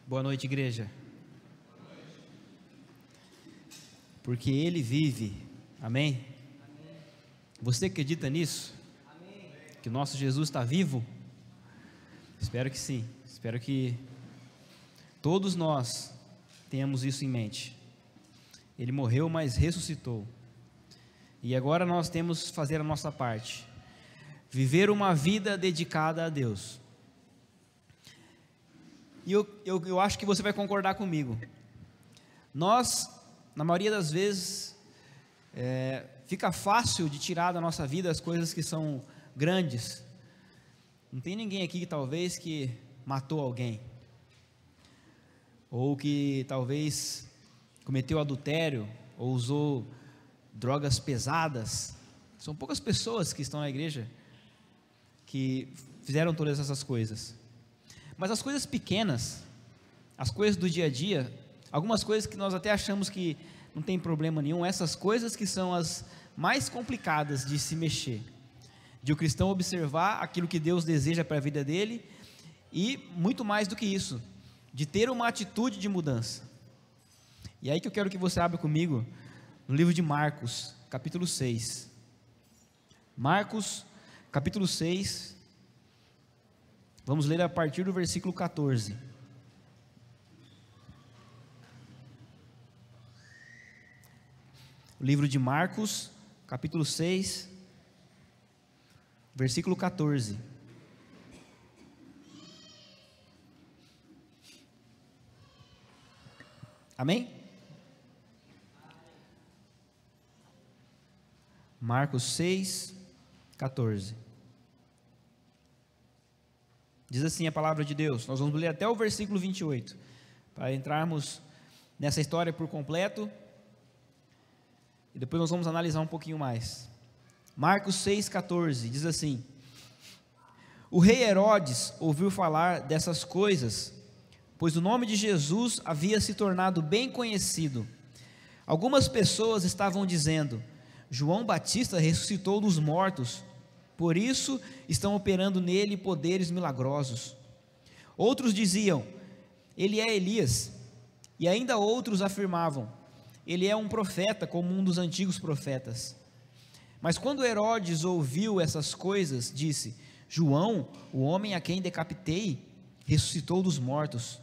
Boa noite, igreja. Porque Ele vive, amém? Você acredita nisso? Que o nosso Jesus está vivo? Espero que sim, espero que todos nós tenhamos isso em mente. Ele morreu, mas ressuscitou, e agora nós temos que fazer a nossa parte, viver uma vida dedicada a Deus. E eu acho que você vai concordar comigo. Nós, na maioria das vezes, fica fácil de tirar da nossa vida as coisas que são grandes. Não tem ninguém aqui talvez que matou alguém, ou que talvez cometeu adultério, ou usou drogas pesadas. São poucas pessoas que estão na igreja que fizeram todas essas coisas. Mas as coisas pequenas, as coisas do dia a dia, algumas coisas que nós até achamos que não tem problema nenhum, essas coisas que são as mais complicadas de se mexer, de o cristão observar aquilo que Deus deseja para a vida dele, e muito mais do que isso, de ter uma atitude de mudança. E aí que eu quero que você abra comigo no livro de Marcos, capítulo 6. Marcos, capítulo 6, vamos ler a partir do versículo 14. O livro de Marcos, capítulo 6, versículo 14. Amém? Marcos 6, 14. Diz assim a palavra de Deus. Nós vamos ler até o versículo 28, para entrarmos nessa história por completo, e depois nós vamos analisar um pouquinho mais. Marcos 6, 14, diz assim: O rei Herodes ouviu falar dessas coisas, pois o nome de Jesus havia se tornado bem conhecido. Algumas pessoas estavam dizendo: João Batista ressuscitou dos mortos, por isso estão operando nele poderes milagrosos. Outros diziam: ele é Elias. E ainda outros afirmavam: ele é um profeta, como um dos antigos profetas. Mas quando Herodes ouviu essas coisas, disse: João, o homem a quem decapitei, ressuscitou dos mortos.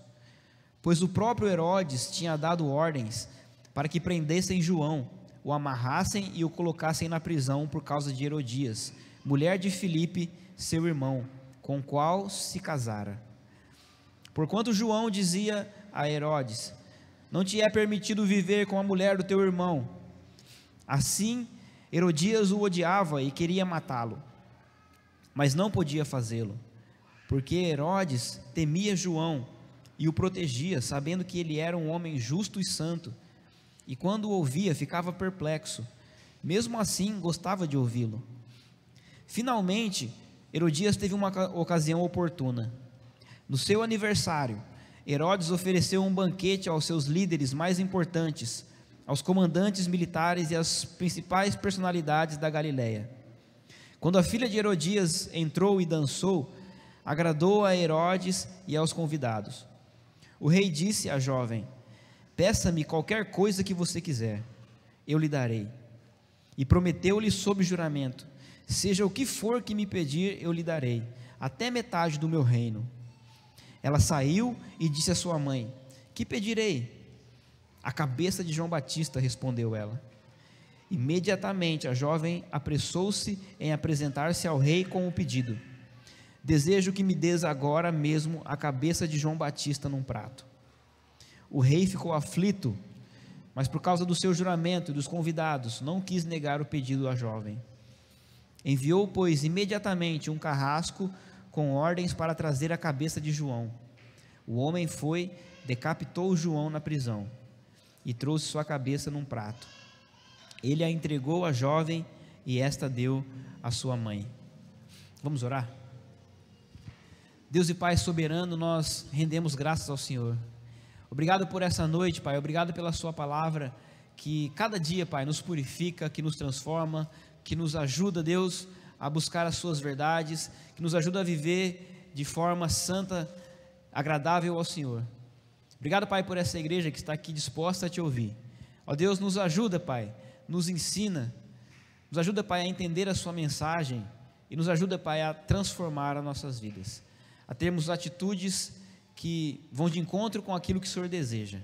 Pois o próprio Herodes tinha dado ordens para que prendessem João, o amarrassem e o colocassem na prisão por causa de Herodias, mulher de Filipe, seu irmão, com o qual se casara. Porquanto João dizia a Herodes: não te é permitido viver com a mulher do teu irmão. Assim, Herodias o odiava e queria matá-lo, mas não podia fazê-lo, porque Herodes temia João e o protegia, sabendo que ele era um homem justo e santo, e quando o ouvia ficava perplexo, mesmo assim gostava de ouvi-lo. Finalmente, Herodias teve uma ocasião oportuna. No seu aniversário, Herodes ofereceu um banquete aos seus líderes mais importantes, aos comandantes militares e às principais personalidades da Galileia. Quando a filha de Herodias entrou e dançou, agradou a Herodes e aos convidados. O rei disse à jovem: peça-me qualquer coisa que você quiser, eu lhe darei. E prometeu-lhe sob juramento: seja o que for que me pedir, eu lhe darei, até metade do meu reino. Ela saiu e disse à sua mãe: que pedirei? A cabeça de João Batista, respondeu ela. Imediatamente a jovem apressou-se em apresentar-se ao rei com o pedido: desejo que me des agora mesmo a cabeça de João Batista num prato. O rei ficou aflito, mas por causa do seu juramento e dos convidados, não quis negar o pedido à jovem. Enviou, pois, imediatamente um carrasco com ordens para trazer a cabeça de João. O homem foi, decapitou João na prisão e trouxe sua cabeça num prato. Ele a entregou à jovem e esta deu à sua mãe. Vamos orar? Deus e Pai soberano, nós rendemos graças ao Senhor. Obrigado por essa noite, Pai, obrigado pela sua palavra, que cada dia, Pai, nos purifica, que nos transforma, que nos ajuda, Deus, a buscar as suas verdades, que nos ajuda a viver de forma santa, agradável ao Senhor. Obrigado, Pai, por essa igreja que está aqui disposta a Te ouvir. Ó Deus, nos ajuda, Pai, nos ensina, nos ajuda, Pai, a entender a Sua mensagem e nos ajuda, Pai, a transformar as nossas vidas, a termos atitudes que vão de encontro com aquilo que o Senhor deseja.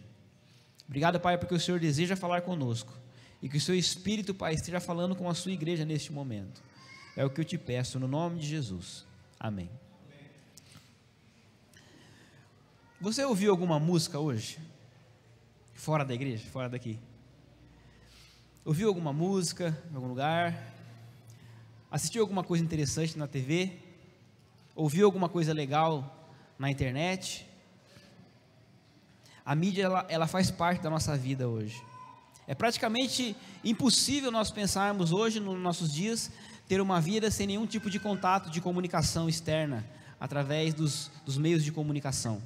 Obrigado, Pai, porque o Senhor deseja falar conosco e que o Seu Espírito, Pai, esteja falando com a Sua igreja neste momento. É o que eu Te peço, no nome de Jesus. Amém. Você ouviu alguma música hoje? Fora da igreja, fora daqui? Ouviu alguma música em algum lugar? Assistiu alguma coisa interessante na TV? Ouviu alguma coisa legal na internet? A mídia, ela faz parte da nossa vida hoje. É praticamente impossível nós pensarmos hoje, nos nossos dias, ter uma vida sem nenhum tipo de contato, de comunicação externa, através dos meios de comunicação.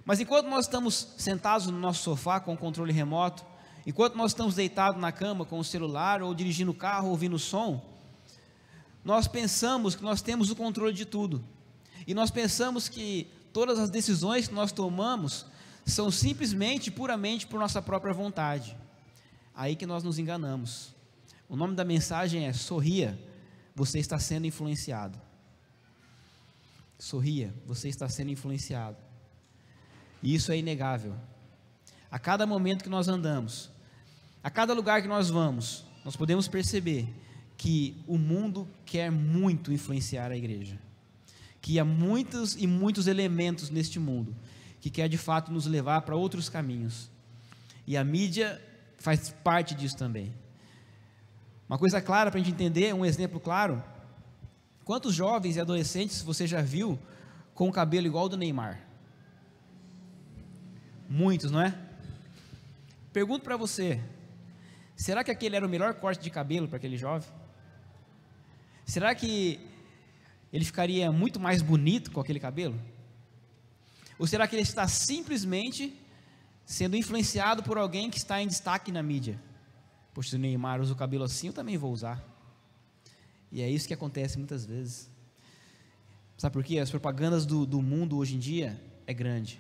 Mas enquanto nós estamos sentados no nosso sofá com o controle remoto, enquanto nós estamos deitados na cama com o celular, ou dirigindo o carro, ouvindo o som, nós pensamos que nós temos o controle de tudo, e nós pensamos que todas as decisões que nós tomamos são simplesmente, puramente por nossa própria vontade. Aí que nós nos enganamos. O nome da mensagem é: sorria, você está sendo influenciado. Sorria, você está sendo influenciado. E isso é inegável. A cada momento que nós andamos, a cada lugar que nós vamos, nós podemos perceber que o mundo quer muito influenciar a igreja, que há muitos e muitos elementos neste mundo que quer de fato nos levar para outros caminhos, e a mídia faz parte disso também. Uma coisa clara para a gente entender, um exemplo claro: quantos jovens e adolescentes você já viu com o cabelo igual ao do Neymar? Muitos, não é? Pergunto para você: será que aquele era o melhor corte de cabelo para aquele jovem? Será que ele ficaria muito mais bonito com aquele cabelo? Ou será que ele está simplesmente sendo influenciado por alguém que está em destaque na mídia? Poxa, se o Neymar usa o cabelo assim, eu também vou usar. E é isso que acontece muitas vezes. Sabe por quê? As propagandas do mundo hoje em dia é grande.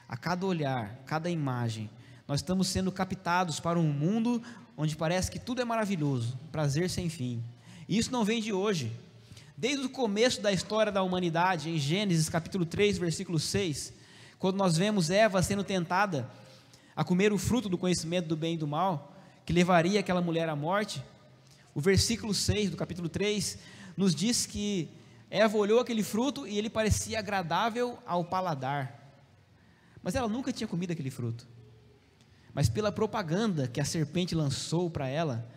A cada olhar, cada imagem, nós estamos sendo captados para um mundo onde parece que tudo é maravilhoso, prazer sem fim. E isso não vem de hoje. Desde o começo da história da humanidade, em Gênesis capítulo 3, versículo 6, quando nós vemos Eva sendo tentada a comer o fruto do conhecimento do bem e do mal, que levaria aquela mulher à morte, o versículo 6 do capítulo 3 nos diz que Eva olhou aquele fruto e ele parecia agradável ao paladar, mas ela nunca tinha comido aquele fruto. Mas pela propaganda que a serpente lançou para ela,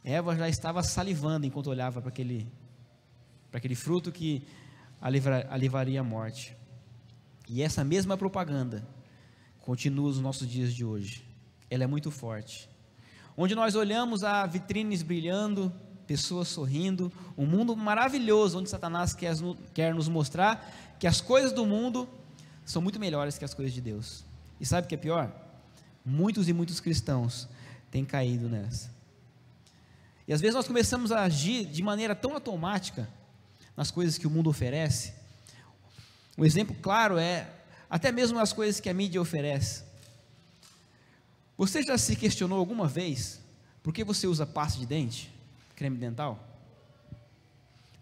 Eva já estava salivando enquanto olhava para aquele fruto que a levaria à morte. E essa mesma propaganda continua nos nossos dias de hoje. Ela é muito forte. Onde nós olhamos a vitrines brilhando, pessoas sorrindo, um mundo maravilhoso, onde Satanás quer nos mostrar que as coisas do mundo são muito melhores que as coisas de Deus. E sabe o que é pior? Muitos e muitos cristãos têm caído nessa. E às vezes nós começamos a agir de maneira tão automática nas coisas que o mundo oferece. Um exemplo claro é até mesmo as coisas que a mídia oferece. Você já se questionou alguma vez por que você usa pasta de dente, creme dental?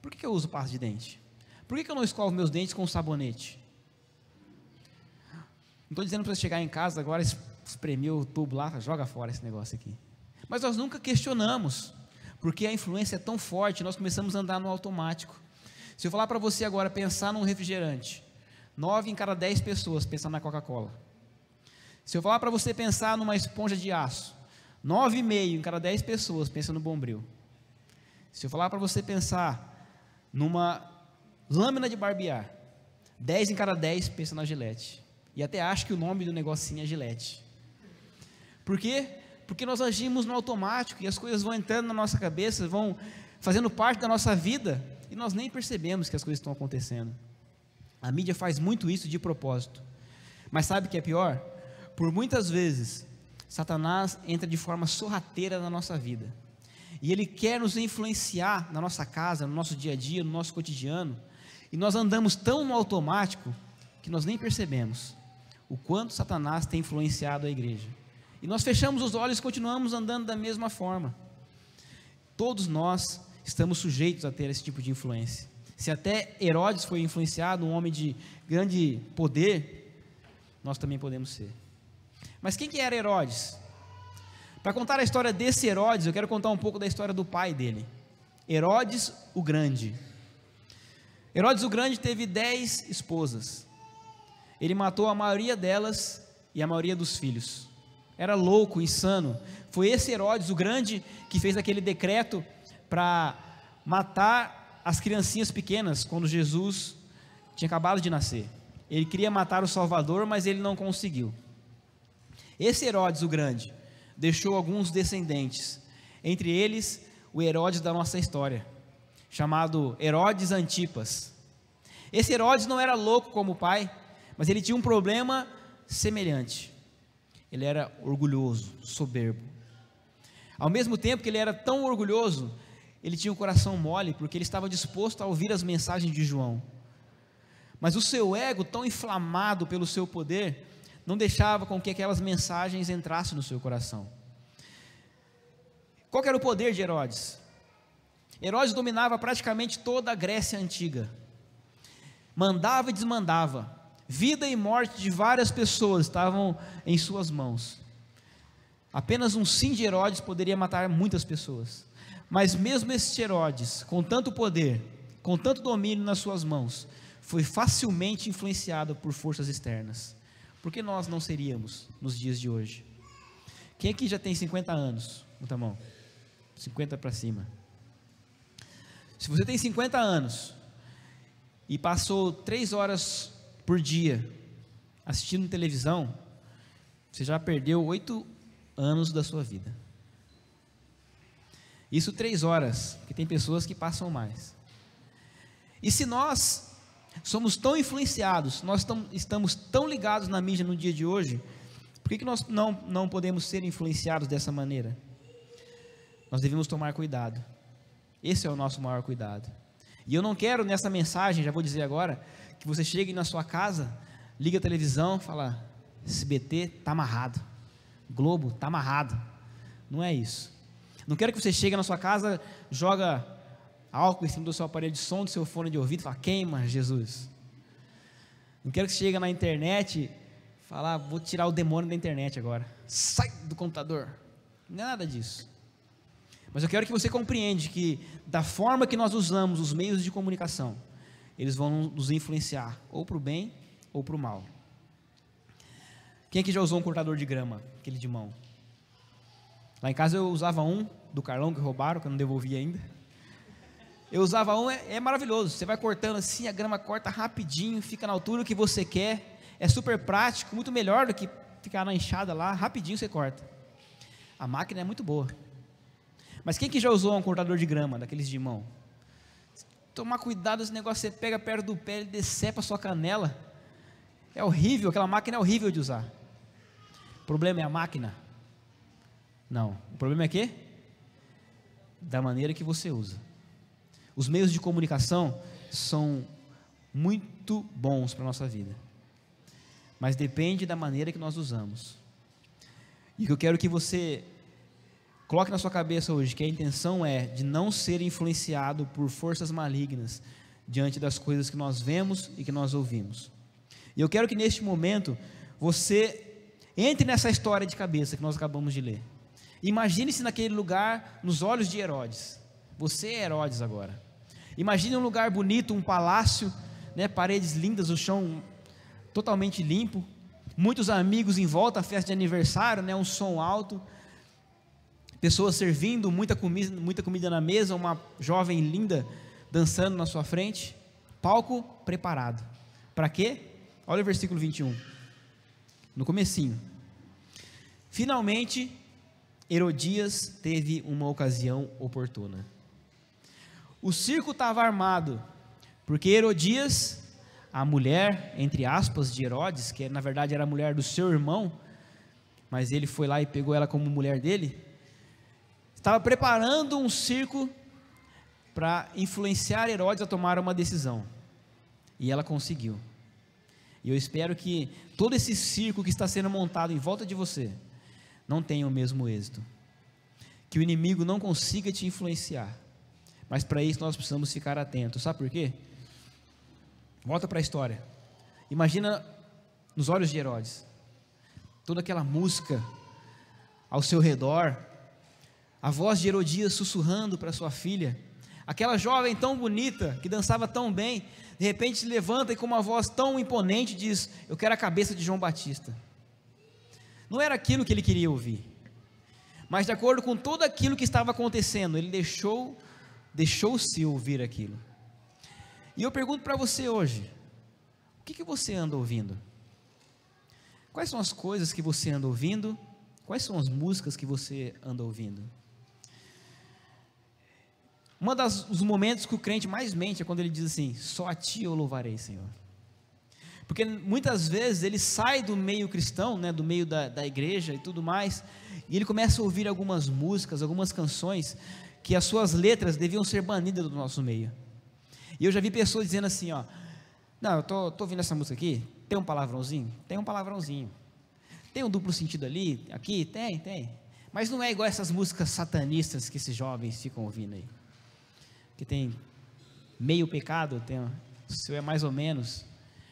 Por que eu uso pasta de dente? Por que eu não escovo meus dentes com sabonete? Não estou dizendo para você chegar em casa agora, espremer o tubo lá, joga fora esse negócio aqui. Mas nós nunca questionamos, porque a influência é tão forte, nós começamos a andar no automático. Se eu falar para você agora pensar num refrigerante, 9 em cada 10 pessoas pensam na Coca-Cola. Se eu falar para você pensar numa esponja de aço, 9,5 em cada 10 pessoas pensam no Bombril. Se eu falar para você pensar numa lâmina de barbear, 10 em cada 10 pensam na Gillette. E até acho que o nome do negocinho é Gillette. Por quê? Porque nós agimos no automático e as coisas vão entrando na nossa cabeça, vão fazendo parte da nossa vida e nós nem percebemos que as coisas estão acontecendo. A mídia faz muito isso de propósito. Mas sabe o que é pior? Por muitas vezes, Satanás entra de forma sorrateira na nossa vida. E ele quer nos influenciar na nossa casa, no nosso dia a dia, no nosso cotidiano. E nós andamos tão no automático que nós nem percebemos o quanto Satanás tem influenciado a igreja. E nós fechamos os olhos e continuamos andando da mesma forma. Todos nós estamos sujeitos a ter esse tipo de influência. Se até Herodes foi influenciado, um homem de grande poder, nós também podemos ser. Mas quem que era Herodes? Para contar a história desse Herodes, eu quero contar um pouco da história do pai dele, Herodes o Grande. Herodes o Grande teve 10 esposas. Ele matou a maioria delas e a maioria dos filhos. Era louco, insano. Foi esse Herodes o Grande que fez aquele decreto para matar as criancinhas pequenas quando Jesus tinha acabado de nascer. Ele queria matar o Salvador, mas ele não conseguiu. Esse Herodes o Grande deixou alguns descendentes, entre eles o Herodes da nossa história, chamado Herodes Antipas. Esse Herodes não era louco como o pai, mas ele tinha um problema semelhante. Ele era orgulhoso, soberbo. Ao mesmo tempo que ele era tão orgulhoso, ele tinha um coração mole, porque ele estava disposto a ouvir as mensagens de João. Mas o seu ego, tão inflamado pelo seu poder, não deixava com que aquelas mensagens entrassem no seu coração. Qual que era o poder de Herodes? Herodes dominava praticamente toda a Grécia antiga. Mandava e desmandava. Vida e morte de várias pessoas estavam em suas mãos. Apenas um sim de Herodes poderia matar muitas pessoas. Mas mesmo esse Herodes, com tanto poder, com tanto domínio nas suas mãos, foi facilmente influenciado por forças externas. Por que nós não seríamos nos dias de hoje? Quem aqui já tem 50 anos? Levanta a mão. 50 para cima. Se você tem 50 anos e passou 3 horas por dia assistindo televisão, você já perdeu 8 anos da sua vida. Isso 3 horas, porque tem pessoas que passam mais. E se nós somos tão influenciados, nós estamos tão ligados na mídia no dia de hoje, por que nós não podemos ser influenciados dessa maneira? Nós devemos tomar cuidado. Esse é o nosso maior cuidado. E eu não quero nessa mensagem, já vou dizer agora, que você chegue na sua casa, liga a televisão, fala, SBT está amarrado, Globo está amarrado. Não é isso. Não quero que você chegue na sua casa, joga álcool em cima do seu aparelho de som, do seu fone de ouvido, fala, queima Jesus. Não quero que você chegue na internet e fala, vou tirar o demônio da internet agora, sai do computador. Não é nada disso. Mas eu quero que você compreenda que da forma que nós usamos os meios de comunicação, eles vão nos influenciar, ou para o bem, ou para o mal. Quem aqui já usou um cortador de grama, aquele de mão? Lá em casa eu usava um, do Carlão, que roubaram, que eu não devolvi ainda. Eu usava um, é maravilhoso, você vai cortando assim, a grama corta rapidinho, fica na altura que você quer, é super prático, muito melhor do que ficar na enxada lá, rapidinho você corta. A máquina é muito boa. Mas quem que já usou um cortador de grama, daqueles de mão? Tomar cuidado, esse negócio você pega perto do pé, ele decepa a sua canela, é horrível, aquela máquina é horrível de usar. O problema é a máquina? Não, o problema é quê? Da maneira que você usa. Os meios de comunicação são muito bons para a nossa vida, mas depende da maneira que nós usamos. E o que eu quero que você coloque na sua cabeça hoje, que a intenção é de não ser influenciado por forças malignas diante das coisas que nós vemos e que nós ouvimos. E eu quero que neste momento você entre nessa história de cabeça que nós acabamos de ler. Imagine-se naquele lugar, nos olhos de Herodes. Você é Herodes agora. Imagine um lugar bonito, um palácio, né, paredes lindas, o chão totalmente limpo, muitos amigos em volta, a festa de aniversário, né, um som alto, pessoas servindo, muita comida na mesa, uma jovem linda dançando na sua frente, palco preparado. Para quê? Olha o versículo 21, no comecinho. Finalmente, Herodias teve uma ocasião oportuna. O circo estava armado, porque Herodias, a mulher, entre aspas, de Herodes, que na verdade era a mulher do seu irmão, mas ele foi lá e pegou ela como mulher dele, estava preparando um circo para influenciar Herodes a tomar uma decisão, e ela conseguiu. E eu espero que todo esse circo que está sendo montado em volta de você não tenha o mesmo êxito. Que o inimigo não consiga te influenciar. Mas para isso nós precisamos ficar atentos. Sabe por quê? Volta para a história. Imagina nos olhos de Herodes, toda aquela música ao seu redor, a voz de Herodias sussurrando para sua filha, aquela jovem tão bonita, que dançava tão bem, de repente se levanta e com uma voz tão imponente diz: eu quero a cabeça de João Batista. Não era aquilo que ele queria ouvir, mas de acordo com tudo aquilo que estava acontecendo, ele deixou-se ouvir aquilo. E eu pergunto para você hoje, o que você anda ouvindo? Quais são as coisas que você anda ouvindo? Quais são as músicas que você anda ouvindo? Dos momentos que o crente mais mente é quando ele diz assim: só a ti eu louvarei, Senhor. Porque muitas vezes ele sai do meio cristão, né, do meio da igreja e tudo mais, e ele começa a ouvir algumas músicas, algumas canções, que as suas letras deviam ser banidas do nosso meio. E eu já vi pessoas dizendo assim, ó: não, eu tô ouvindo essa música aqui, tem um palavrãozinho? Tem um palavrãozinho. Tem um duplo sentido ali, aqui? Tem. Mas não é igual essas músicas satanistas que esses jovens ficam ouvindo aí. Que tem meio pecado, o seu é mais ou menos.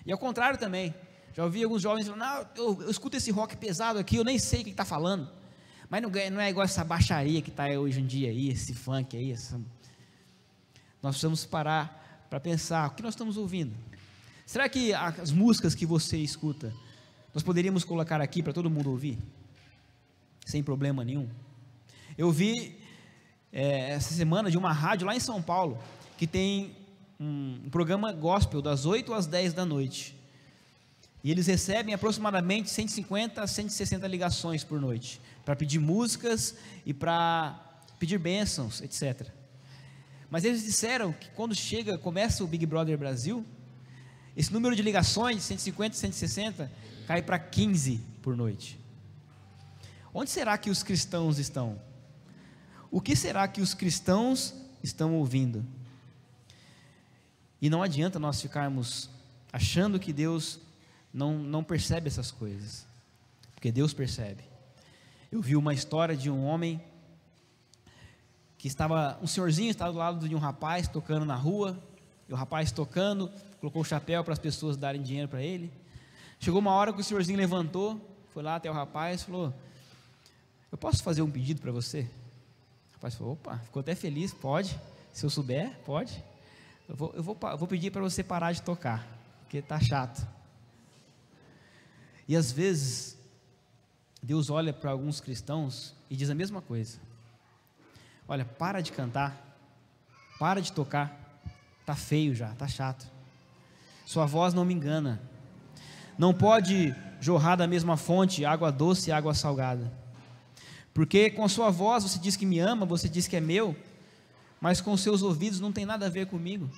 E ao contrário também, já ouvi alguns jovens falando: não, eu escuto esse rock pesado aqui, eu nem sei o que está falando, mas não é igual essa baixaria que está hoje em dia aí, esse funk aí, nós precisamos parar para pensar, o que nós estamos ouvindo? Será que as músicas que você escuta, nós poderíamos colocar aqui para todo mundo ouvir? Sem problema nenhum. Eu vi essa semana de uma rádio lá em São Paulo, que tem um programa gospel das 8 às 10 da noite, e eles recebem aproximadamente 150 a 160 ligações por noite, para pedir músicas e para pedir bênçãos, etc. Mas eles disseram que quando começa o Big Brother Brasil, esse número de ligações, 150, 160, cai para 15 por noite. Onde será que os cristãos estão? O que será que os cristãos estão ouvindo? E não adianta nós ficarmos achando que Deus não percebe essas coisas, porque Deus percebe. Eu vi uma história de um homem um senhorzinho estava do lado de um rapaz tocando na rua, e o rapaz tocando, colocou o chapéu para as pessoas darem dinheiro para ele. Chegou uma hora que o senhorzinho levantou, foi lá até o rapaz e falou: eu posso fazer um pedido para você? O rapaz falou: opa, ficou até feliz. Pode, se eu souber, pode. Eu vou pedir para você parar de tocar, porque está chato. E às vezes Deus olha para alguns cristãos e diz a mesma coisa: olha, para de cantar, para de tocar, está feio já, está chato, sua voz não me engana, não pode jorrar da mesma fonte água doce e água salgada, porque com a sua voz você diz que me ama, você diz que é meu, mas com os seus ouvidos não tem nada a ver comigo.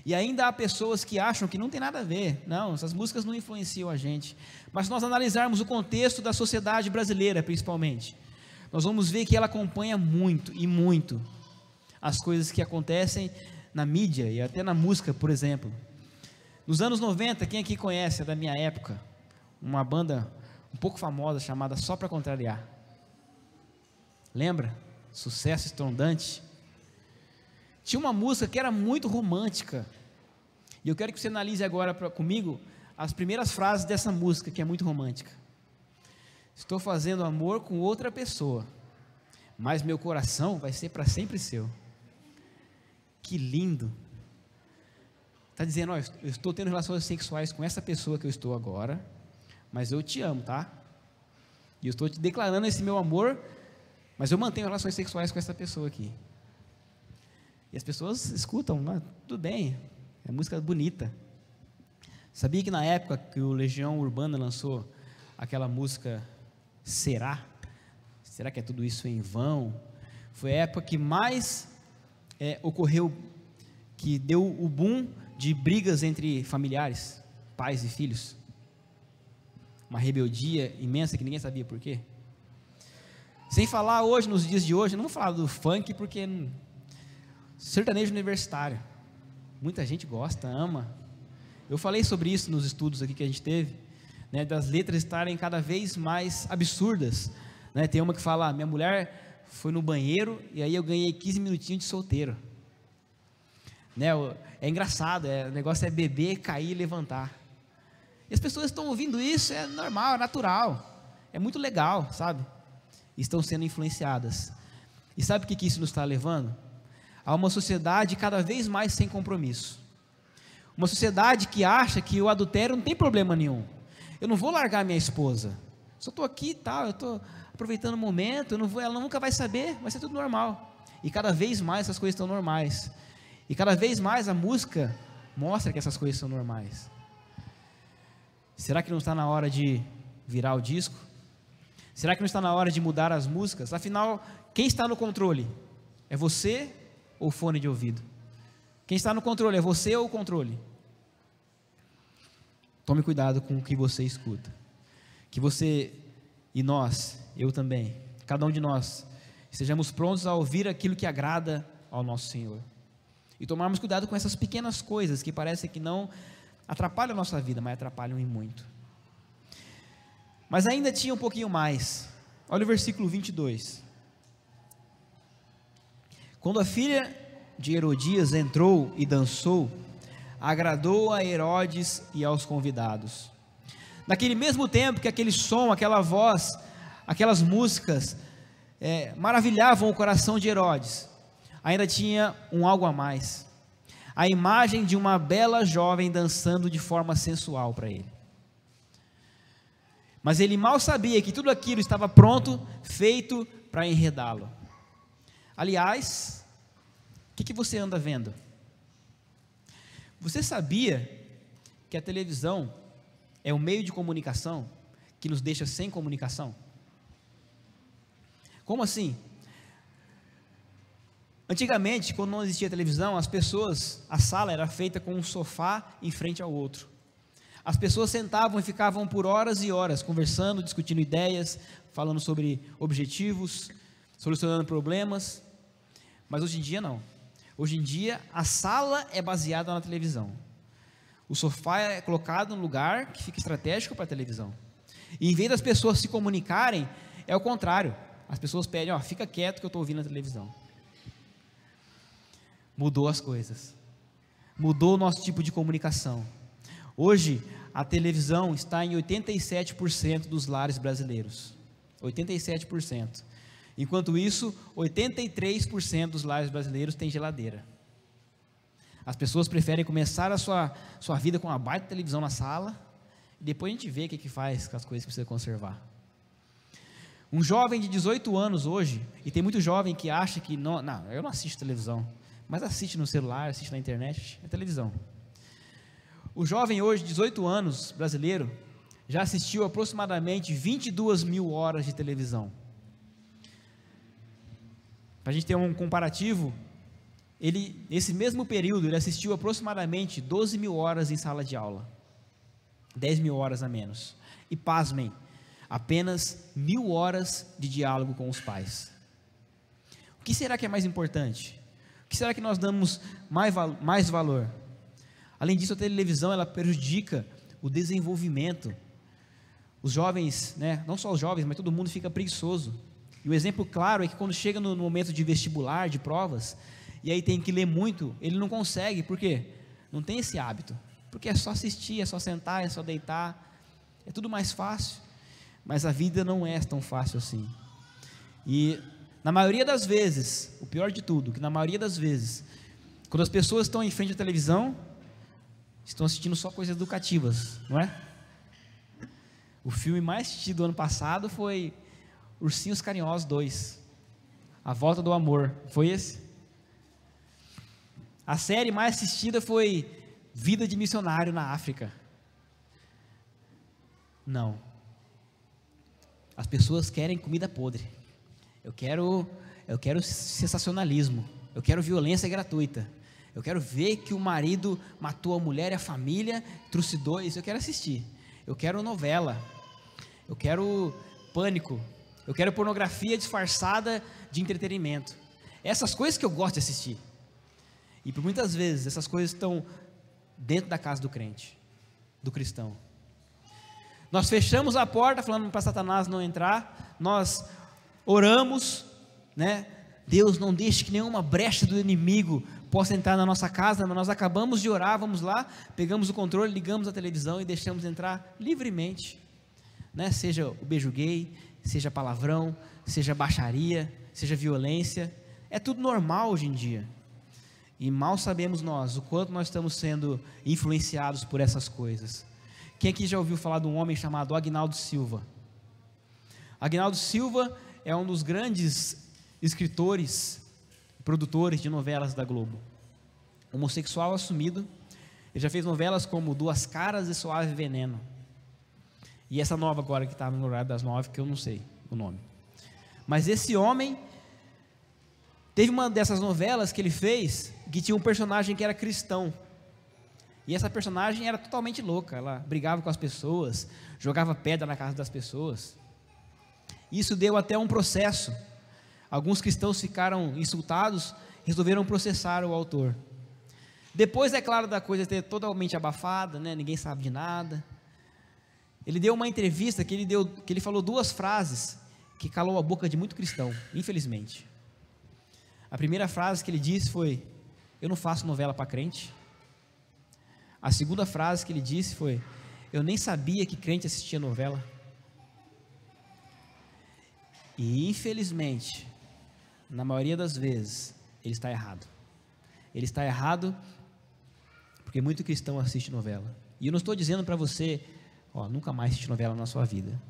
E ainda há pessoas que acham que não tem nada a ver. Não, essas músicas não influenciam a gente. Mas se nós analisarmos o contexto da sociedade brasileira, principalmente, nós vamos ver que ela acompanha muito e muito as coisas que acontecem na mídia e até na música, por exemplo. Nos anos 90, quem aqui conhece, é da minha época, uma banda um pouco famosa chamada Só Pra Contrariar? Lembra? Sucesso estrondante. Tinha uma música que era muito romântica, e eu quero que você analise agora comigo as primeiras frases dessa música, que é muito romântica. Estou fazendo amor com outra pessoa, mas meu coração vai ser para sempre seu. Que lindo. Está dizendo: ó, eu estou tendo relações sexuais com essa pessoa que eu estou agora, mas eu te amo, tá? E eu estou te declarando esse meu amor, mas eu mantenho relações sexuais com essa pessoa aqui. E as pessoas escutam, tudo bem, é música bonita. Sabia que na época que o Legião Urbana lançou aquela música Será que é tudo isso em vão? Foi a época que mais ocorreu, que deu o boom de brigas entre familiares, pais e filhos. Uma rebeldia imensa que ninguém sabia por quê. Sem falar hoje, nos dias de hoje, não vou falar do funk, porque sertanejo universitário, muita gente gosta, ama, Eu falei sobre isso nos estudos aqui que a gente teve, né, das letras estarem cada vez mais absurdas, né? Tem uma que fala: minha mulher foi no banheiro e aí eu ganhei 15 minutinhos de solteiro, né? É engraçado, o negócio é beber, cair e levantar, e as pessoas estão ouvindo isso, é normal, é natural, é muito legal, sabe? Estão sendo influenciadas, e sabe o que isso nos está levando? A uma sociedade cada vez mais sem compromisso, uma sociedade que acha que o adultério não tem problema nenhum. Eu não vou largar minha esposa, só estou aqui e tal, eu estou aproveitando o momento, ela nunca vai saber, vai ser tudo normal. E cada vez mais essas coisas estão normais, e cada vez mais a música mostra que essas coisas são normais. Será que não está na hora de virar o disco? Será que não está na hora de mudar as músicas? Afinal, quem está no controle? É você ou fone de ouvido? Quem está no controle, é você ou o controle? Tome cuidado com o que você escuta, que você e nós, eu também, cada um de nós, estejamos prontos a ouvir aquilo que agrada ao nosso Senhor, e tomarmos cuidado com essas pequenas coisas, que parecem que não atrapalham a nossa vida, mas atrapalham em muito. Mas ainda tinha um pouquinho mais. Olha o versículo 22, quando a filha de Herodias entrou e dançou, agradou a Herodes e aos convidados. Naquele mesmo tempo que aquele som, aquela voz, aquelas músicas maravilhavam o coração de Herodes, ainda tinha um algo a mais: a imagem de uma bela jovem dançando de forma sensual para ele. Mas ele mal sabia que tudo aquilo estava pronto, feito para enredá-lo. Aliás, o que você anda vendo? Você sabia que a televisão é um meio de comunicação que nos deixa sem comunicação? Como assim? Antigamente, quando não existia televisão, a sala era feita com um sofá em frente ao outro. As pessoas sentavam e ficavam por horas e horas conversando, discutindo ideias, falando sobre objetivos, solucionando problemas. Mas hoje em dia não. Hoje em dia a sala é baseada na televisão. O sofá é colocado num lugar que fica estratégico para a televisão. E em vez das pessoas se comunicarem, é o contrário. As pessoas pedem: fica quieto que eu estou ouvindo a televisão. Mudou as coisas. Mudou o nosso tipo de comunicação. Hoje, a televisão está em 87% dos lares brasileiros. 87%. Enquanto isso, 83% dos lares brasileiros têm geladeira. As pessoas preferem começar a sua vida com uma baita televisão na sala, e depois a gente vê o que faz com as coisas que precisa conservar. Um jovem de 18 anos hoje, e tem muito jovem que acha que não, eu não assisto televisão, mas assiste no celular, assiste na internet, é televisão. O jovem hoje, de 18 anos, brasileiro, já assistiu aproximadamente 22 mil horas de televisão. Para a gente ter um comparativo, nesse mesmo período, ele assistiu aproximadamente 12 mil horas em sala de aula, 10 mil horas a menos, e pasmem, apenas 1.000 horas de diálogo com os pais. O que será que é mais importante? O que será que nós damos mais valor? Além disso, a televisão, ela prejudica o desenvolvimento. Os jovens, não só os jovens, mas todo mundo fica preguiçoso. E o exemplo claro é que quando chega no momento de vestibular, de provas, e aí tem que ler muito, ele não consegue. Por quê? Não tem esse hábito. Porque é só assistir, é só sentar, é só deitar, é tudo mais fácil. Mas a vida não é tão fácil assim. E na maioria das vezes, o pior de tudo, que na maioria das vezes, quando as pessoas estão em frente à televisão, estão assistindo só coisas educativas, não é? O filme mais assistido do ano passado foi Ursinhos Carinhosos 2, A Volta do Amor, foi esse? A série mais assistida foi Vida de Missionário na África. Não. As pessoas querem comida podre. Eu quero sensacionalismo. Eu quero violência gratuita. Eu quero ver que o marido matou a mulher e a família, trucidou. Isso eu quero assistir. Eu quero novela. Eu quero pânico. Eu quero pornografia disfarçada de entretenimento. Essas coisas que eu gosto de assistir. E por muitas vezes essas coisas estão dentro da casa do crente, do cristão. Nós fechamos a porta falando para Satanás não entrar, nós oramos, né? Deus, não deixe que nenhuma brecha do inimigo possa entrar na nossa casa, mas nós acabamos de orar, vamos lá, pegamos o controle, ligamos a televisão e deixamos entrar livremente, né? Seja o beijo gay, seja palavrão, seja baixaria, seja violência, é tudo normal hoje em dia, e mal sabemos nós, o quanto nós estamos sendo influenciados por essas coisas. Quem aqui já ouviu falar de um homem chamado Agnaldo Silva? Agnaldo Silva é um dos grandes escritores, produtores de novelas da Globo, homossexual assumido. Ele já fez novelas como Duas Caras e Suave Veneno, e essa nova agora que está no horário das 9, que eu não sei o nome, mas esse homem teve uma dessas novelas que ele fez, que tinha um personagem que era cristão, e essa personagem era totalmente louca, ela brigava com as pessoas, jogava pedra na casa das pessoas. Isso deu até um processo. Alguns cristãos ficaram insultados, resolveram processar o autor. Depois, é claro, da coisa ter totalmente abafada, né? Ninguém sabe de nada. Ele deu uma entrevista que ele falou duas frases que calou a boca de muito cristão, infelizmente. A primeira frase que ele disse foi: eu não faço novela para crente. A segunda frase que ele disse foi: eu nem sabia que crente assistia novela. E infelizmente, na maioria das vezes, ele está errado. Ele está errado porque muito cristão assiste novela. E eu não estou dizendo para você, nunca mais assiste novela na sua vida.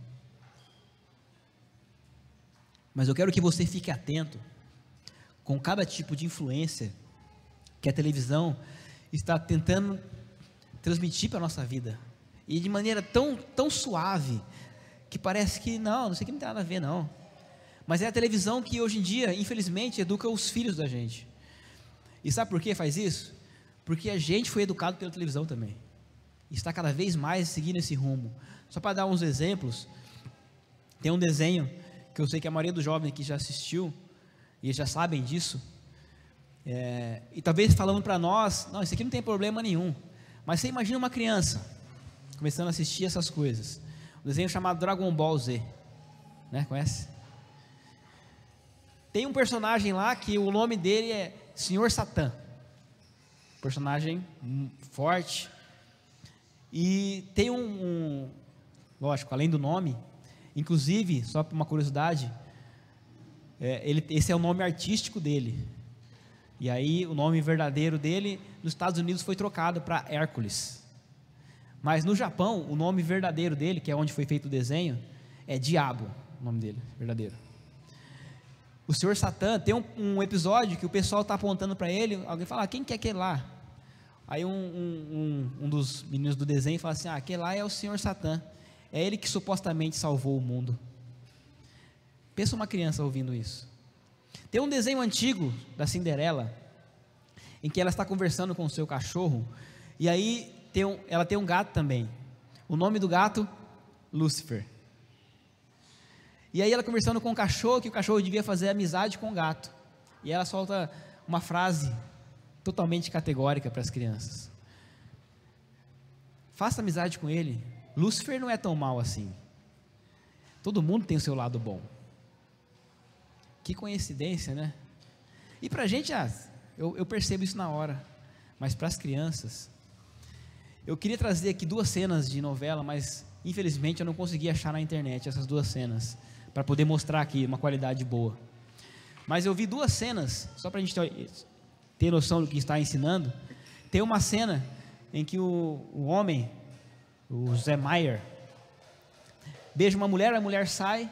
Mas eu quero que você fique atento com cada tipo de influência que a televisão está tentando transmitir para a nossa vida. E de maneira tão suave, que parece que não sei o que não tem nada a ver não. Mas é a televisão que hoje em dia, infelizmente, educa os filhos da gente. E sabe por que faz isso? Porque a gente foi educado pela televisão também. E está cada vez mais seguindo esse rumo. Só para dar uns exemplos, tem um desenho que eu sei que a maioria dos jovens aqui já assistiu, e eles já sabem disso, e talvez falando para nós, não, isso aqui não tem problema nenhum. Mas você imagina uma criança começando a assistir essas coisas. Um desenho chamado Dragon Ball Z, né? Conhece? Tem um personagem lá que o nome dele é Senhor Satã, personagem forte, e tem lógico, além do nome, inclusive, só por uma curiosidade, esse é o nome artístico dele, e aí o nome verdadeiro dele, nos Estados Unidos foi trocado para Hércules, mas no Japão, o nome verdadeiro dele, que é onde foi feito o desenho, é Diabo, o nome dele, verdadeiro. O Senhor Satã, tem um episódio que o pessoal está apontando para ele, alguém fala, quem que é aquele lá? Aí um dos meninos do desenho fala assim, aquele lá é o Senhor Satã, é ele que supostamente salvou o mundo. Pensa uma criança ouvindo isso. Tem um desenho antigo da Cinderela, em que ela está conversando com o seu cachorro, e aí ela tem um gato também, o nome do gato, Lúcifer. E aí ela conversando com o cachorro, que o cachorro devia fazer amizade com o gato, e ela solta uma frase totalmente categórica para as crianças: faça amizade com ele, Lúcifer não é tão mal assim, todo mundo tem o seu lado bom. Que coincidência, né? E para a gente, eu percebo isso na hora, mas para as crianças, eu queria trazer aqui duas cenas de novela, mas infelizmente eu não consegui achar na internet essas duas cenas, para poder mostrar aqui uma qualidade boa. Mas eu vi duas cenas, só para a gente ter noção do que está ensinando. Tem uma cena em que o homem, o Zé Maier, beija uma mulher, a mulher sai,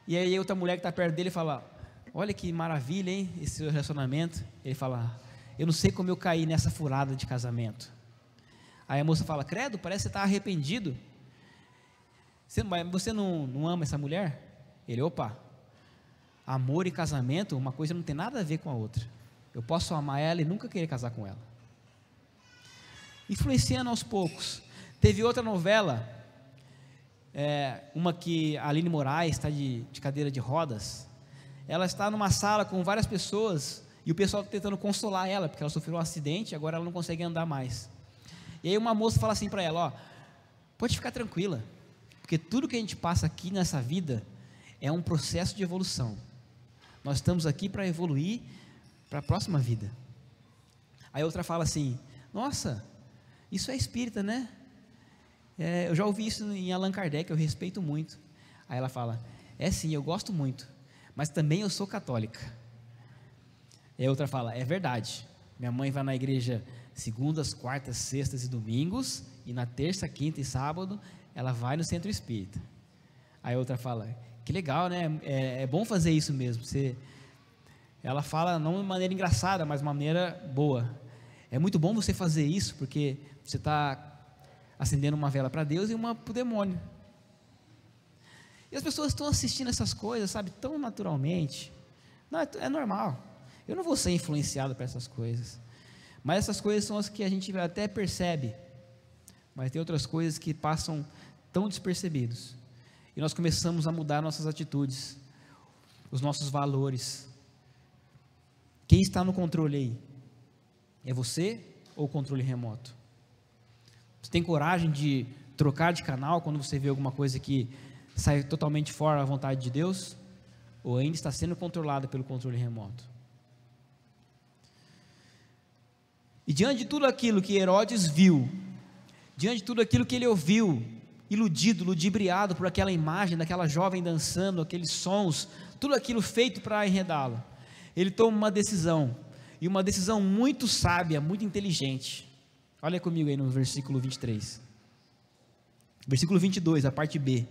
e aí outra mulher que está perto dele fala: olha que maravilha, hein, esse seu relacionamento. Ele fala: eu não sei como eu caí nessa furada de casamento. Aí a moça fala: credo, parece que você está arrependido. Você não ama essa mulher? Ele: opa, amor e casamento, uma coisa não tem nada a ver com a outra. Eu posso amar ela e nunca querer casar com ela. Influenciando aos poucos. Teve outra novela, uma que a Aline Moraes está de cadeira de rodas. Ela está numa sala com várias pessoas, e o pessoal está tentando consolar ela, porque ela sofreu um acidente e agora ela não consegue andar mais. E aí uma moça fala assim para ela, ó, pode ficar tranquila, porque tudo que a gente passa aqui nessa vida é um processo de evolução. Nós estamos aqui para evoluir para a próxima vida. Aí outra fala assim, nossa, isso é espírita, né? Eu já ouvi isso em Allan Kardec, eu respeito muito. Aí ela fala, sim, eu gosto muito, mas também eu sou católica. E a outra fala, é verdade, minha mãe vai na igreja segundas, quartas, sextas e domingos, e na terça, quinta e sábado, ela vai no centro espírita. Aí a outra fala, que legal, né? É bom fazer isso mesmo. Ela fala não de maneira engraçada, mas de maneira boa. É muito bom você fazer isso, porque você está acendendo uma vela para Deus e uma para o demônio. E as pessoas estão assistindo essas coisas, sabe, tão naturalmente. Não, é normal. Eu não vou ser influenciado por essas coisas. Mas essas coisas são as que a gente até percebe. Mas tem outras coisas que passam tão despercebidos. E nós começamos a mudar nossas atitudes, os nossos valores. Quem está no controle aí? É você ou o controle remoto? Você tem coragem de trocar de canal quando você vê alguma coisa que sai totalmente fora da vontade de Deus? Ou ainda está sendo controlada pelo controle remoto? E diante de tudo aquilo que Herodes viu, diante de tudo aquilo que ele ouviu, iludido, ludibriado por aquela imagem daquela jovem dançando, aqueles sons, tudo aquilo feito para enredá-lo, ele toma uma decisão, e uma decisão muito sábia, muito inteligente. Olha comigo aí no versículo 23, versículo 22, a parte B.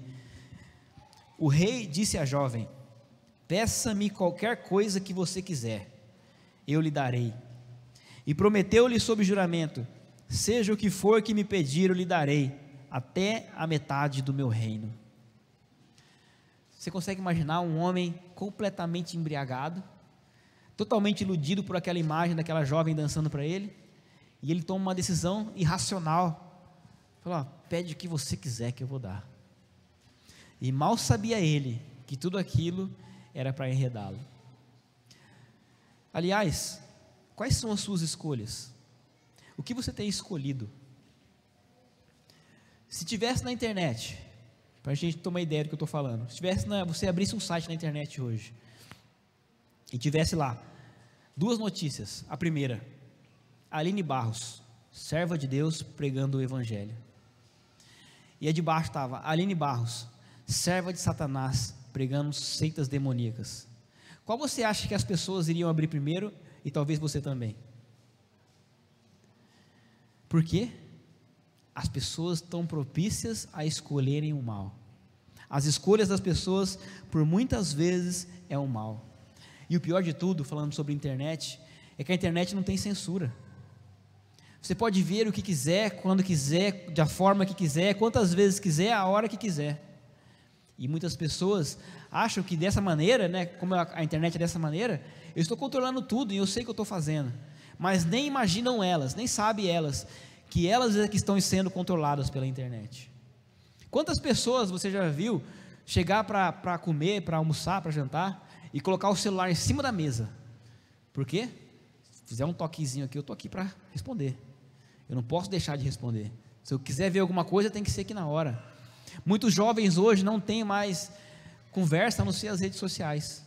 O rei disse à jovem, peça-me qualquer coisa que você quiser, eu lhe darei. E prometeu-lhe sob juramento, seja o que for que me pedir, eu lhe darei, até a metade do meu reino. Você consegue imaginar um homem completamente embriagado, totalmente iludido por aquela imagem daquela jovem dançando para ele, e ele toma uma decisão irracional, fala, pede o que você quiser que eu vou dar. E mal sabia ele que tudo aquilo era para enredá-lo. Aliás, quais são as suas escolhas? O que você tem escolhido? Se tivesse na internet, para a gente tomar ideia do que eu estou falando, se tivesse você abrisse um site na internet hoje, e tivesse lá, duas notícias. A primeira, Aline Barros, serva de Deus pregando o Evangelho. E a de baixo estava, Aline Barros, serva de Satanás pregando seitas demoníacas. Qual você acha que as pessoas iriam abrir primeiro, e talvez você também? Por quê? As pessoas estão propícias a escolherem o mal. As escolhas das pessoas, por muitas vezes, é o mal. E o pior de tudo, falando sobre a internet, é que a internet não tem censura. Você pode ver o que quiser, quando quiser, da forma que quiser, quantas vezes quiser, a hora que quiser. E muitas pessoas acham que dessa maneira, né, como a internet é dessa maneira, eu estou controlando tudo e eu sei o que eu estou fazendo. Mas nem imaginam elas, nem sabem elas, que elas é que estão sendo controladas pela internet. Quantas pessoas você já viu chegar para comer, para almoçar, para jantar, e colocar o celular em cima da mesa? Por quê? Se fizer um toquezinho aqui, eu estou aqui para responder. Eu não posso deixar de responder. Se eu quiser ver alguma coisa, tem que ser aqui na hora. Muitos jovens hoje não têm mais conversa, a não ser as redes sociais.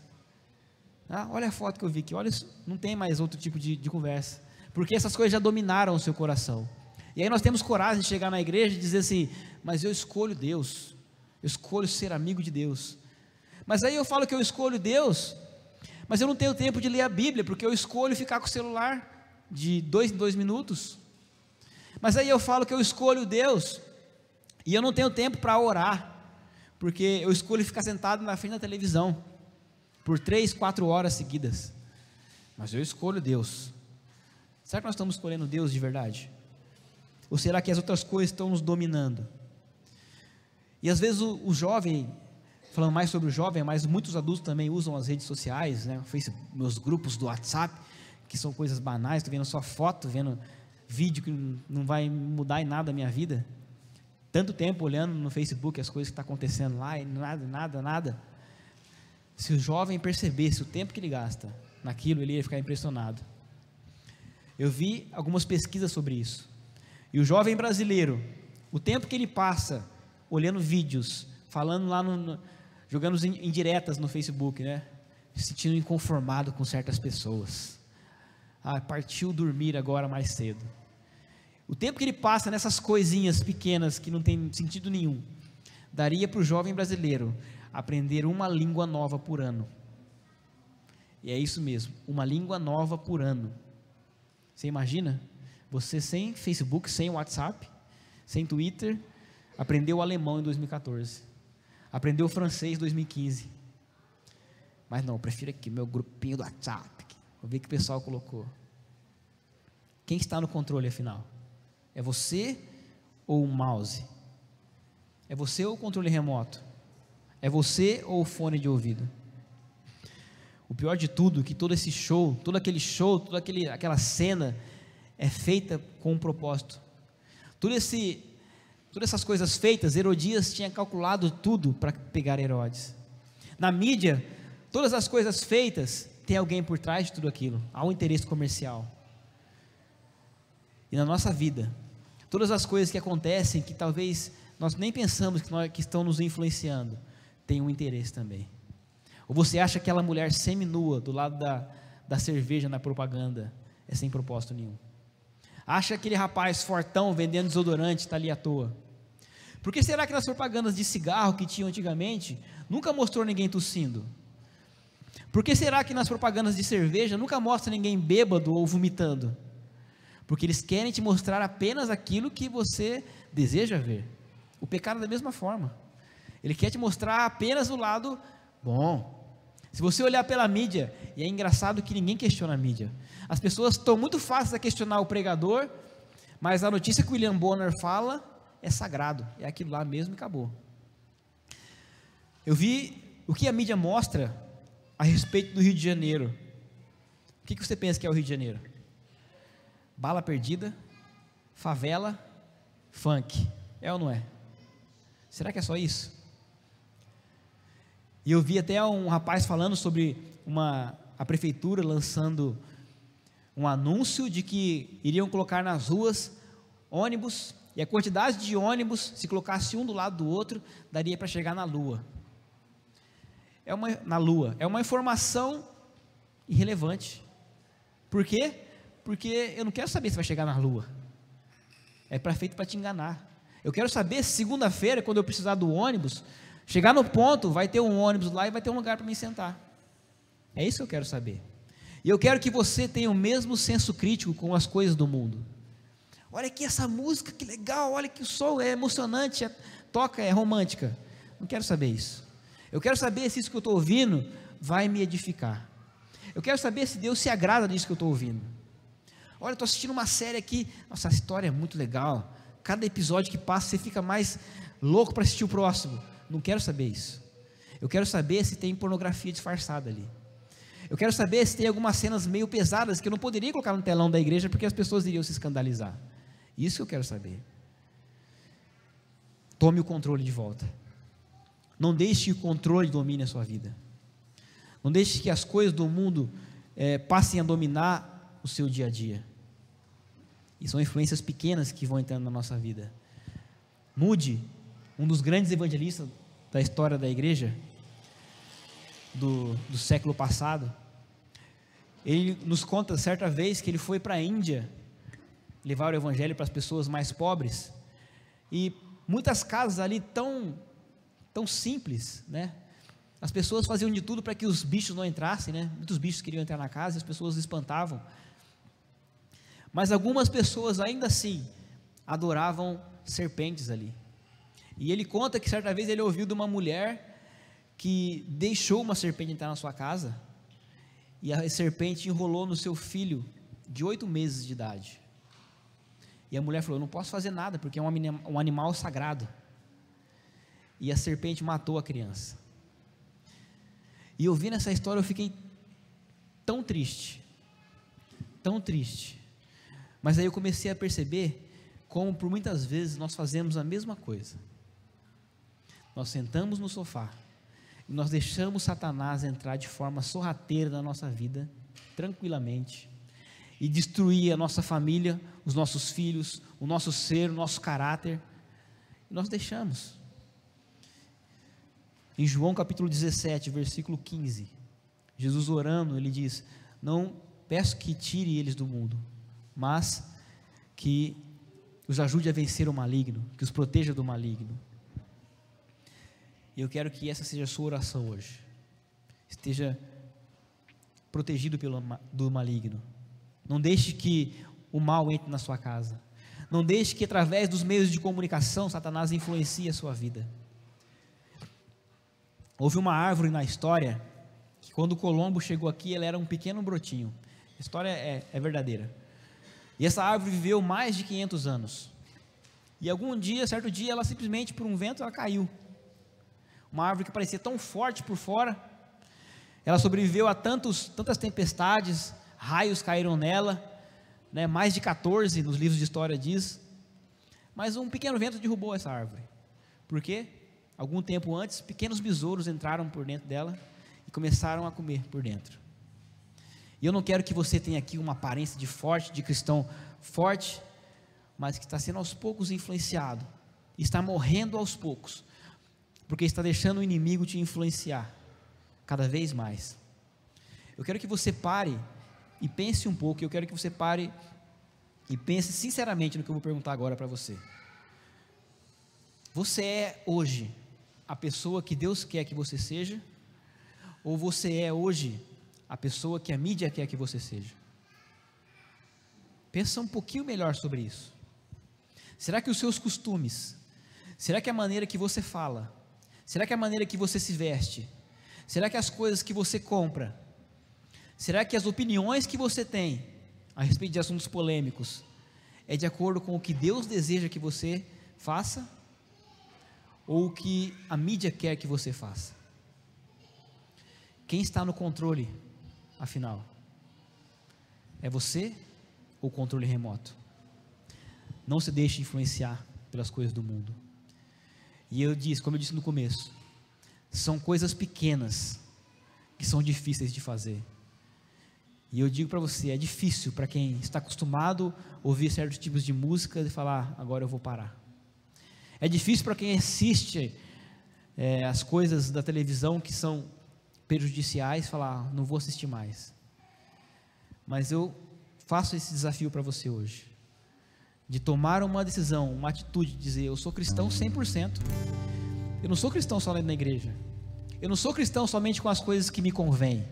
Olha a foto que eu vi aqui, olha, não tem mais outro tipo de conversa, porque essas coisas já dominaram o seu coração. E aí nós temos coragem de chegar na igreja e dizer assim, mas eu escolho Deus, eu escolho ser amigo de Deus. Mas aí eu falo que eu escolho Deus, mas eu não tenho tempo de ler a Bíblia, porque eu escolho ficar com o celular de 2 em 2 minutos. Mas aí eu falo que eu escolho Deus, e eu não tenho tempo para orar, porque eu escolho ficar sentado na frente da televisão, por 3, 4 horas seguidas. Mas eu escolho Deus. Será que nós estamos escolhendo Deus de verdade? Ou será que as outras coisas estão nos dominando? E às vezes o jovem, falando mais sobre o jovem, mas muitos adultos também usam as redes sociais, né? Meus grupos do WhatsApp, que são coisas banais, estou vendo só foto, vendo vídeo que não vai mudar em nada a minha vida. Tanto tempo olhando no Facebook as coisas que estão acontecendo lá, e nada. Se o jovem percebesse o tempo que ele gasta naquilo, ele ia ficar impressionado. Eu vi algumas pesquisas sobre isso. E o jovem brasileiro, o tempo que ele passa olhando vídeos, falando lá, jogando indiretas no Facebook, né? Se sentindo inconformado com certas pessoas. Partiu dormir agora mais cedo. O tempo que ele passa nessas coisinhas pequenas que não tem sentido nenhum, daria para o jovem brasileiro aprender uma língua nova por ano. E é isso mesmo, uma língua nova por ano. Você imagina? Você sem Facebook, sem WhatsApp, sem Twitter, aprendeu alemão em 2014, aprendeu francês em 2015. Mas não, eu prefiro aqui meu grupinho do WhatsApp. Vou ver o que o pessoal colocou. Quem está no controle afinal? É você ou o mouse? É você ou o controle remoto? É você ou o fone de ouvido? O pior de tudo é que todo esse show, toda aquela cena é feita com um propósito. Todas essas coisas feitas, Herodias tinha calculado tudo para pegar Herodes. Na mídia, todas as coisas feitas, tem alguém por trás de tudo aquilo, há um interesse comercial. E na nossa vida, todas as coisas que acontecem, que talvez nós nem pensamos que estão nos influenciando, tem um interesse também. Ou você acha que aquela mulher seminua do lado da cerveja na propaganda é sem propósito nenhum? Acha aquele rapaz fortão vendendo desodorante está ali à toa? Por que será que nas propagandas de cigarro que tinham antigamente nunca mostrou ninguém tossindo? Por que será que nas propagandas de cerveja nunca mostra ninguém bêbado ou vomitando? Porque eles querem te mostrar apenas aquilo que você deseja ver. O pecado é da mesma forma. Ele quer te mostrar apenas o lado bom. Se você olhar pela mídia, e é engraçado que ninguém questiona a mídia. As pessoas estão muito fáceis a questionar o pregador, mas a notícia que o William Bonner fala é sagrado, é aquilo lá mesmo e acabou. Eu vi o que a mídia mostra a respeito do Rio de Janeiro. O que você pensa que é o Rio de Janeiro? Bala perdida, favela, funk, é ou não é? Será que é só isso? E eu vi até um rapaz falando sobre a prefeitura lançando um anúncio de que iriam colocar nas ruas ônibus, e a quantidade de ônibus, se colocasse um do lado do outro, daria para chegar na Lua. Na Lua. É uma informação irrelevante. Por quê? Porque eu não quero saber se vai chegar na Lua. É feito para te enganar. Eu quero saber se segunda-feira, quando eu precisar do ônibus, chegar no ponto, vai ter um ônibus lá e vai ter um lugar para me sentar. É isso que eu quero saber. E eu quero que você tenha o mesmo senso crítico com as coisas do mundo. Olha aqui essa música, que legal, olha que o som é emocionante, toca, é romântica. Não quero saber isso. Eu quero saber se isso que eu estou ouvindo vai me edificar. Eu quero saber se Deus se agrada disso que eu estou ouvindo. Olha, estou assistindo uma série aqui, nossa, a história é muito legal. Cada episódio que passa, você fica mais louco para assistir o próximo. Não quero saber isso. Eu quero saber se tem pornografia disfarçada ali. Eu quero saber se tem algumas cenas meio pesadas que eu não poderia colocar no telão da igreja porque as pessoas iriam se escandalizar. Isso que eu quero saber. Tome o controle de volta. Não deixe que o controle domine a sua vida. Não deixe que as coisas do mundo passem a dominar o seu dia a dia. E são influências pequenas que vão entrando na nossa vida. Moody, um dos grandes evangelistas da história da igreja, do século passado, ele nos conta certa vez que ele foi para a Índia levar o evangelho para as pessoas mais pobres, e muitas casas ali tão simples, né? As pessoas faziam de tudo para que os bichos não entrassem, né? Muitos bichos queriam entrar na casa e as pessoas espantavam, mas algumas pessoas ainda assim adoravam serpentes ali. E ele conta que certa vez ele ouviu de uma mulher que deixou uma serpente entrar na sua casa, e a serpente enrolou no seu filho de 8 meses de idade. E a mulher falou: eu não posso fazer nada, porque é um animal sagrado. E a serpente matou a criança. E ouvindo essa história eu fiquei tão triste, mas aí eu comecei a perceber como por muitas vezes nós fazemos a mesma coisa. Nós sentamos no sofá e nós deixamos Satanás entrar de forma sorrateira na nossa vida, tranquilamente, e destruir a nossa família, os nossos filhos, o nosso ser, o nosso caráter. E nós deixamos. Em João capítulo 17, versículo 15, Jesus orando, ele diz: não peço que tire eles do mundo, mas que os ajude a vencer o maligno, que os proteja do maligno. E eu quero que essa seja a sua oração hoje. Esteja protegido do maligno. Não deixe que o mal entre na sua casa. Não deixe que através dos meios de comunicação Satanás influencie a sua vida. Houve uma árvore na história que quando Colombo chegou aqui, ela era um pequeno brotinho. A história é verdadeira. E essa árvore viveu mais de 500 anos. E algum dia, certo dia, ela simplesmente, por um vento, ela caiu. Uma árvore que parecia tão forte por fora. Ela sobreviveu a tantas tempestades, raios caíram nela, né, mais de 14 nos livros de história diz. Mas um pequeno vento derrubou essa árvore. Por quê? Algum tempo antes, pequenos besouros entraram por dentro dela e começaram a comer por dentro. E eu não quero que você tenha aqui uma aparência de cristão forte, mas que está sendo aos poucos influenciado, está morrendo aos poucos, porque está deixando o inimigo te influenciar cada vez mais. Eu quero que você pare e pense um pouco, eu quero que você pare e pense sinceramente no que eu vou perguntar agora para você. Você é hoje a pessoa que Deus quer que você seja, ou você é hoje a pessoa que a mídia quer que você seja? Pensa um pouquinho melhor sobre isso. Será que os seus costumes, será que a maneira que você fala, será que a maneira que você se veste, será que as coisas que você compra, será que as opiniões que você tem a respeito de assuntos polêmicos é de acordo com o que Deus deseja que você faça, ou o que a mídia quer que você faça? Quem está no controle, afinal? É você ou o controle remoto? Não se deixe influenciar pelas coisas do mundo. E como eu disse no começo, são coisas pequenas que são difíceis de fazer. E eu digo para você, é difícil para quem está acostumado a ouvir certos tipos de música e falar: agora eu vou parar. É difícil para quem assiste as coisas da televisão que são prejudiciais, falar: não vou assistir mais. Mas eu faço esse desafio para você hoje, de tomar uma decisão, uma atitude, de dizer: eu sou cristão 100%, eu não sou cristão só na igreja, eu não sou cristão somente com as coisas que me convêm,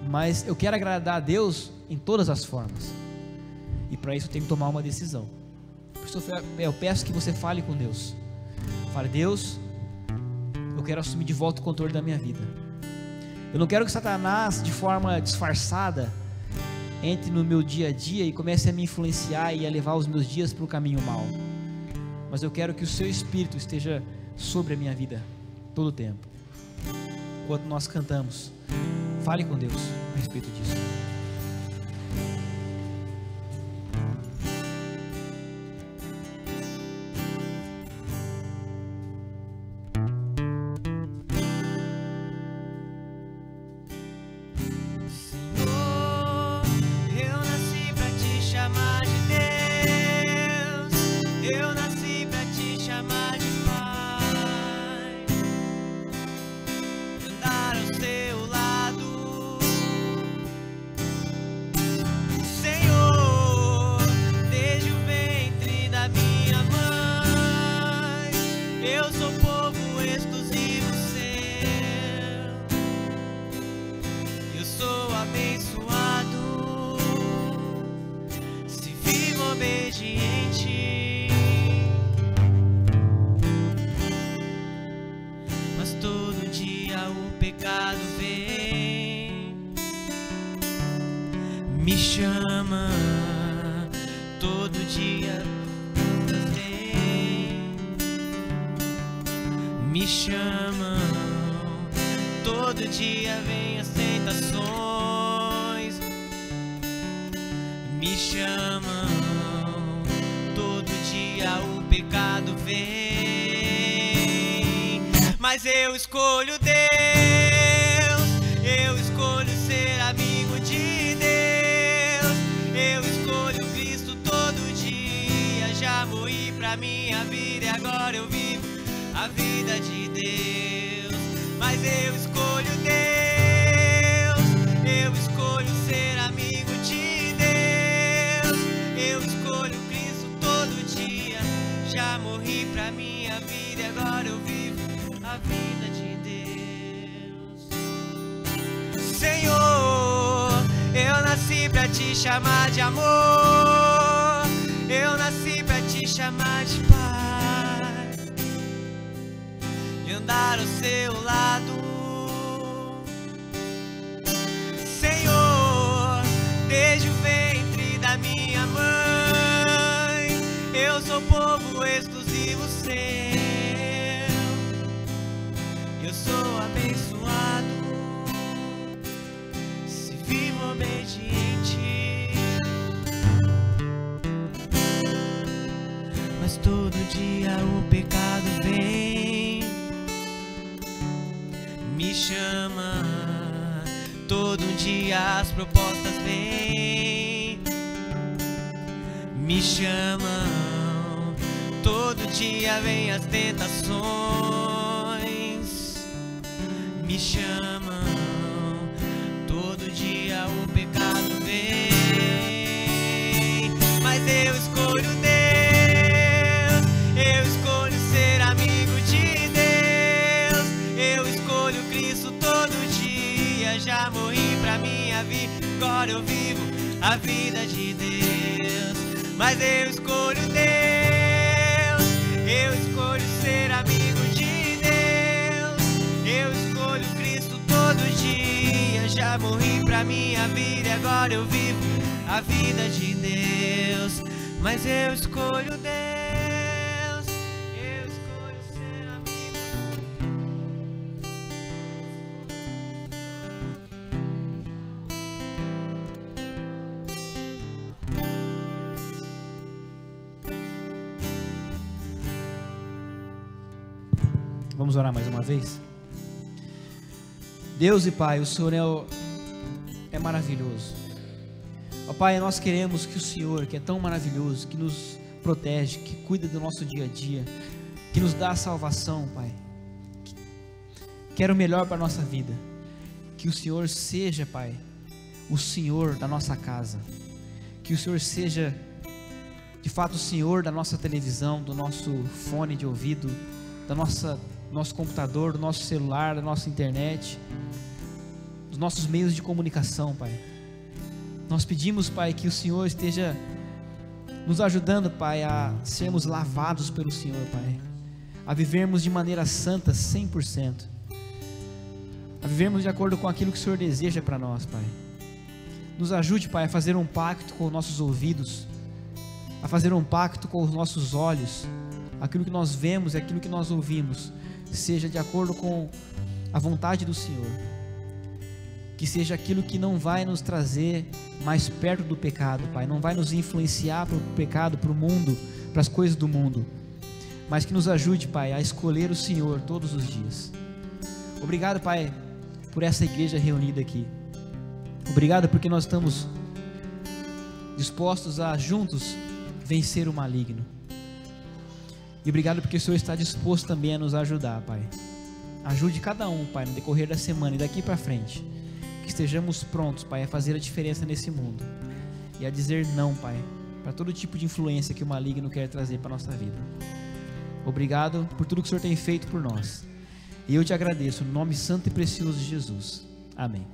mas eu quero agradar a Deus em todas as formas, e para isso eu tenho que tomar uma decisão. Por isso eu peço que você fale com Deus, fale: Deus, eu quero assumir de volta o controle da minha vida. Eu não quero que Satanás, de forma disfarçada, entre no meu dia a dia e comece a me influenciar e a levar os meus dias para o caminho mau, mas eu quero que o seu Espírito esteja sobre a minha vida todo o tempo. Enquanto nós cantamos, fale com Deus a respeito disso. Me chama todo dia, me chamam todo dia, vem as tentações, me chamam todo dia, o pecado vem, mas eu escolho Deus, eu escolho ser amigo de Deus, pra minha vida e agora eu vivo a vida de Deus. Mas eu escolho Deus, eu escolho ser amigo de Deus, eu escolho Cristo todo dia. Já morri pra minha vida e agora eu vivo a vida de Deus. Senhor, eu nasci pra te chamar de amor, eu nasci pra te chamar de Pai e andar ao seu lado. Senhor, desde o ventre da minha mãe, eu sou povo exclusivo seu, eu sou abençoado se vivo obediente. Mas todo dia o pecado vem, me chama, todo dia as propostas vêm, me chamam, todo dia vem as tentações, me chamam, todo dia o pecado vem. Mas eu escolho Deus, eu escolho ser amigo de Deus, eu escolho Cristo todo dia. Já morri pra minha vida, agora eu vivo a vida de Deus. Mas eu escolho Deus, eu escolho ser amigo de Deus, eu escolho Cristo todo dia. Já morri pra minha vida e agora eu vivo a vida de Deus. Mas eu escolho Deus, eu escolho ser amigo. Vamos orar mais uma vez? Deus e Pai, o Senhor é maravilhoso. Ó Pai, nós queremos que o Senhor, que é tão maravilhoso, que nos protege, que cuida do nosso dia a dia, que nos dá a salvação, Pai, que quer o melhor para a nossa vida, que o Senhor seja, Pai, o Senhor da nossa casa, que o Senhor seja de fato o Senhor da nossa televisão, do nosso fone de ouvido, da nosso computador, do nosso celular, da nossa internet, dos nossos meios de comunicação, Pai. Nós pedimos, Pai, que o Senhor esteja nos ajudando, Pai, a sermos lavados pelo Senhor, Pai, a vivermos de maneira santa 100%, a vivermos de acordo com aquilo que o Senhor deseja para nós, Pai. Nos ajude, Pai, a fazer um pacto com os nossos ouvidos, a fazer um pacto com os nossos olhos, aquilo que nós vemos e aquilo que nós ouvimos seja de acordo com a vontade do Senhor, que seja aquilo que não vai nos trazer mais perto do pecado, Pai, não vai nos influenciar para o pecado, para o mundo, para as coisas do mundo, mas que nos ajude, Pai, a escolher o Senhor todos os dias. Obrigado, Pai, por essa igreja reunida aqui. Obrigado porque nós estamos dispostos a juntos vencer o maligno. E obrigado porque o Senhor está disposto também a nos ajudar, Pai. Ajude cada um, Pai, no decorrer da semana e daqui para frente, que estejamos prontos, Pai, a fazer a diferença nesse mundo e a dizer não, Pai, para todo tipo de influência que o maligno quer trazer para a nossa vida. Obrigado por tudo que o Senhor tem feito por nós. E eu te agradeço, no nome santo e precioso de Jesus. Amém.